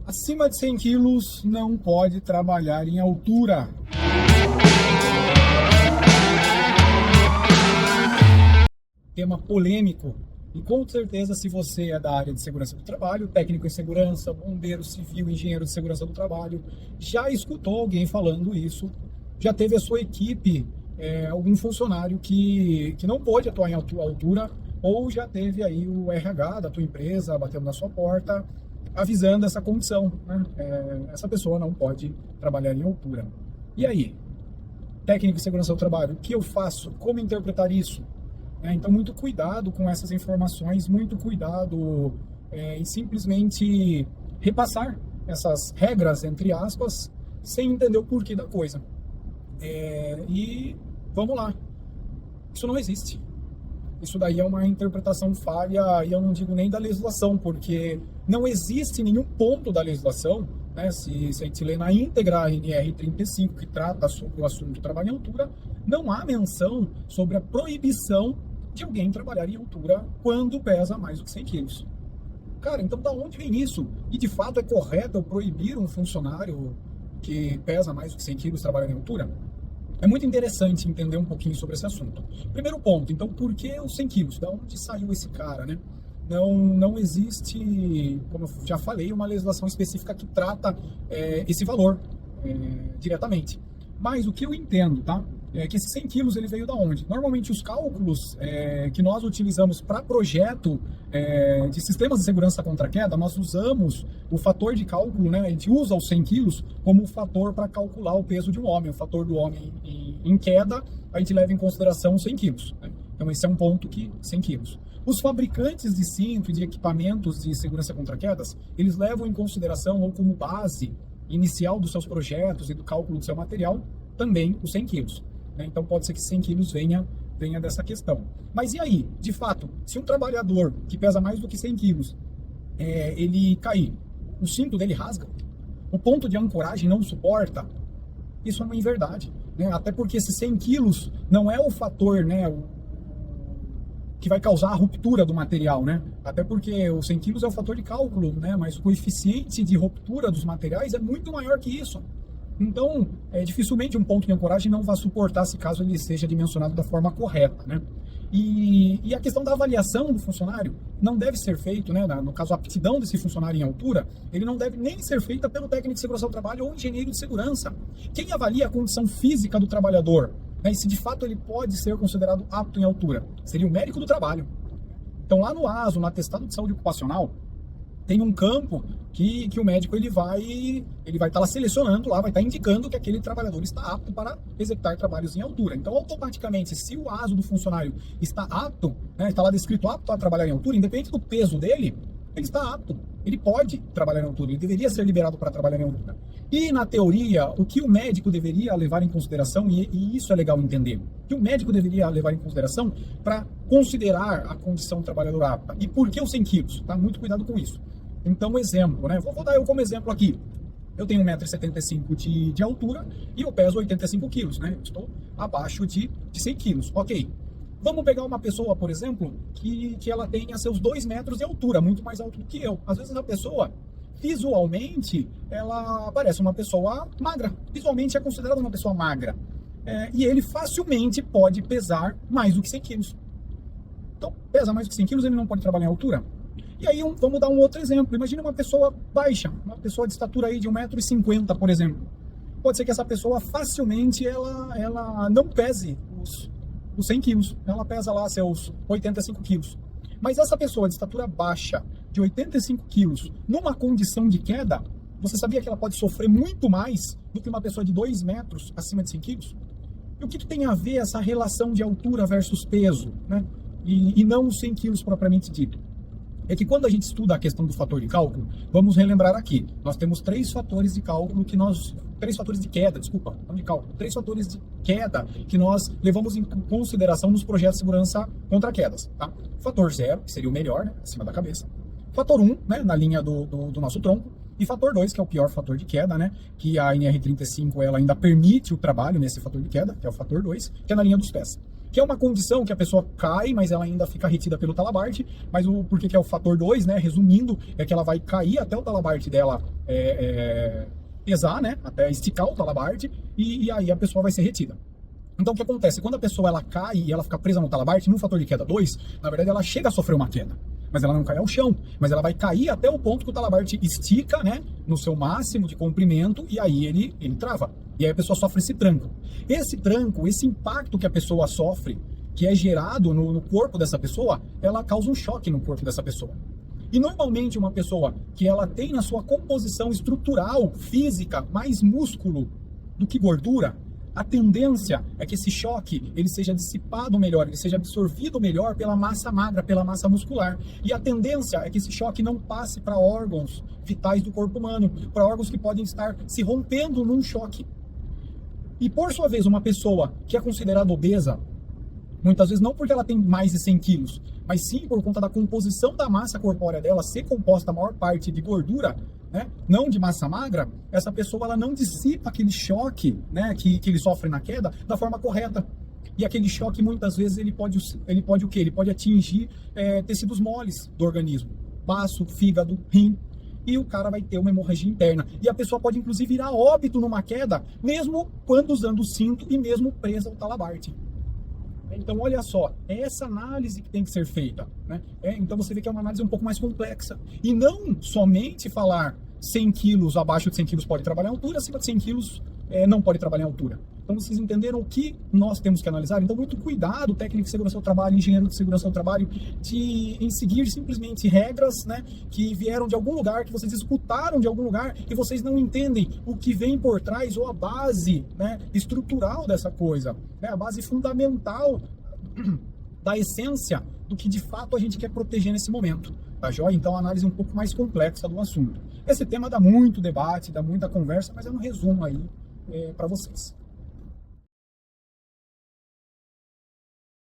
Acima de 100 quilos não pode trabalhar em altura. Tema polêmico. E com certeza, se você é da área de segurança do trabalho, técnico em segurança, bombeiro civil, engenheiro de segurança do trabalho, já escutou alguém falando isso, já teve a sua equipe, algum funcionário que não pode atuar em altura, ou já teve aí o RH da tua empresa batendo na sua porta, avisando essa condição, né? Essa pessoa não pode trabalhar em altura. E aí? Técnico de segurança do trabalho, o que eu faço? Como interpretar isso? Então, muito cuidado com essas informações, muito cuidado em simplesmente repassar essas regras, entre aspas, sem entender o porquê da coisa. E vamos lá, isso não existe. Isso daí é uma interpretação falha, e eu não digo nem da legislação, porque não existe nenhum ponto da legislação, né? Se a gente lê na íntegra a NR 35, que trata sobre o assunto trabalho em altura, não há menção sobre a proibição de alguém trabalhar em altura quando pesa mais do que 100 quilos. Cara, então da onde vem isso? E de fato é correto eu proibir um funcionário que pesa mais do que 100 quilos trabalhar em altura? É muito interessante entender um pouquinho sobre esse assunto. Primeiro ponto, então, por que os 100 quilos? Da onde saiu esse cara, né? Não existe, como eu já falei, uma legislação específica que trata esse valor diretamente. Mas o que eu entendo, tá? É que esse 100 quilos ele veio da onde? Normalmente os cálculos que nós utilizamos para projeto de sistemas de segurança contra queda, nós usamos o fator de cálculo, né? A gente usa os 100 quilos como o fator para calcular o peso de um homem. O fator do homem em queda, a gente leva em consideração 100 quilos. Né? Então esse é um ponto que 100 quilos. Os fabricantes de cinto e de equipamentos de segurança contra quedas, eles levam em consideração ou como base inicial dos seus projetos e do cálculo do seu material, também os 100 quilos. Então pode ser que 100 quilos venha dessa questão. Mas e aí? De fato, se um trabalhador que pesa mais do que 100 quilos, ele cair, o cinto dele rasga, o ponto de ancoragem não suporta, isso é uma inverdade. Né? Até porque esses 100 quilos não é o fator, né, que vai causar a ruptura do material, né? Até porque os 100 quilos é o fator de cálculo, né? Mas o coeficiente de ruptura dos materiais é muito maior que isso. Então, dificilmente um ponto de ancoragem não vai suportar se caso ele seja dimensionado da forma correta, né? E a questão da avaliação do funcionário não deve ser feito, né? No caso, a aptidão desse funcionário em altura, ele não deve nem ser feita pelo técnico de segurança do trabalho ou engenheiro de segurança. Quem avalia a condição física do trabalhador, né? E se de fato ele pode ser considerado apto em altura, seria o médico do trabalho. Então, lá no ASO, no atestado de saúde ocupacional, tem um campo que o médico ele vai estar lá selecionando, lá vai estar indicando que aquele trabalhador está apto para executar trabalhos em altura. Então, automaticamente, se o ASO do funcionário está apto, né, está lá descrito apto a trabalhar em altura, independente do peso dele, ele está apto. Ele pode trabalhar em altura, ele deveria ser liberado para trabalhar em altura. E, na teoria, o que o médico deveria levar em consideração, e isso é legal entender, o que o médico deveria levar em consideração para considerar a condição do trabalhador apta. E por que os 100 quilos? Tá? Muito cuidado com isso. Então, exemplo, né? Vou dar eu como exemplo aqui. Eu tenho 1,75 m de altura e eu peso 85 quilos, né? Estou abaixo de 100 quilos. Ok. Vamos pegar uma pessoa, por exemplo, que ela tenha seus 2 metros de altura, muito mais alto do que eu. Às vezes a pessoa, visualmente, ela parece uma pessoa magra. Visualmente é considerada uma pessoa magra. E ele facilmente pode pesar mais do que 100 quilos. Então, pesa mais do que 100 quilos, ele não pode trabalhar em altura? E aí, vamos dar um outro exemplo. Imagina uma pessoa baixa, uma pessoa de estatura aí de 1,50 m, por exemplo. Pode ser que essa pessoa facilmente ela não pese os 100 quilos. Ela pesa lá seus 85 quilos. Mas essa pessoa de estatura baixa, de 85 quilos, numa condição de queda, você sabia que ela pode sofrer muito mais do que uma pessoa de 2 metros acima de 100 quilos? E o que tem a ver essa relação de altura versus peso, né? E não os 100 quilos propriamente dito? É que quando a gente estuda a questão do fator de cálculo, vamos relembrar aqui, nós temos 3 fatores de cálculo que nós... 3 fatores de queda, desculpa, não de cálculo. 3 fatores de queda que nós levamos em consideração nos projetos de segurança contra quedas, tá? Fator 0, que seria o melhor, né, acima da cabeça. Fator 1, né, na linha do nosso tronco. E fator 2, que é o pior fator de queda, né? Que a NR35 ela ainda permite o trabalho nesse fator de queda, que é o fator 2, que é na linha dos pés. que é uma condição que a pessoa cai, mas ela ainda fica retida pelo talabarte, mas o porquê que é o fator 2, né, resumindo, é que ela vai cair até o talabarte dela pesar, né, até esticar o talabarte, e aí a pessoa vai ser retida. Então o que acontece? Quando a pessoa ela cai e ela fica presa no talabarte, no fator de queda 2, na verdade ela chega a sofrer uma queda, mas ela não cai ao chão, mas ela vai cair até o ponto que o talabarte estica, né, no seu máximo de comprimento, e aí ele trava. E aí a pessoa sofre esse tranco. Esse tranco, esse impacto que a pessoa sofre, que é gerado no corpo dessa pessoa, ela causa um choque no corpo dessa pessoa. E normalmente uma pessoa que ela tem na sua composição estrutural, física, mais músculo do que gordura, a tendência é que esse choque ele seja dissipado melhor, ele seja absorvido melhor pela massa magra, pela massa muscular. E a tendência é que esse choque não passe para órgãos vitais do corpo humano, para órgãos que podem estar se rompendo num choque. E por sua vez, uma pessoa que é considerada obesa, muitas vezes não porque ela tem mais de 100 quilos, mas sim por conta da composição da massa corpórea dela ser composta a maior parte de gordura, né, não de massa magra, essa pessoa ela não dissipa aquele choque, né, que ele sofre na queda da forma correta. E aquele choque muitas vezes ele pode o quê? Ele pode atingir tecidos moles do organismo, baço, fígado, rim, e o cara vai ter uma hemorragia interna. E a pessoa pode inclusive ir a óbito numa queda, mesmo quando usando o cinto e mesmo presa ao talabarte. Então, olha só, é essa análise que tem que ser feita, né? Então, você vê que é uma análise um pouco mais complexa. E não somente falar 100 quilos, abaixo de 100 quilos pode trabalhar em altura, acima de 100 quilos não pode trabalhar em altura. Então, vocês entenderam o que nós temos que analisar? Então, muito cuidado, técnico de segurança do trabalho, engenheiro de segurança do trabalho, em seguir simplesmente regras, né, que vieram de algum lugar, que vocês escutaram de algum lugar e vocês não entendem o que vem por trás ou a base, né, estrutural dessa coisa, né, a base fundamental da essência do que de fato a gente quer proteger nesse momento, tá joia? Então a análise é um pouco mais complexa do assunto. Esse tema dá muito debate, dá muita conversa, mas é um resumo aí para vocês.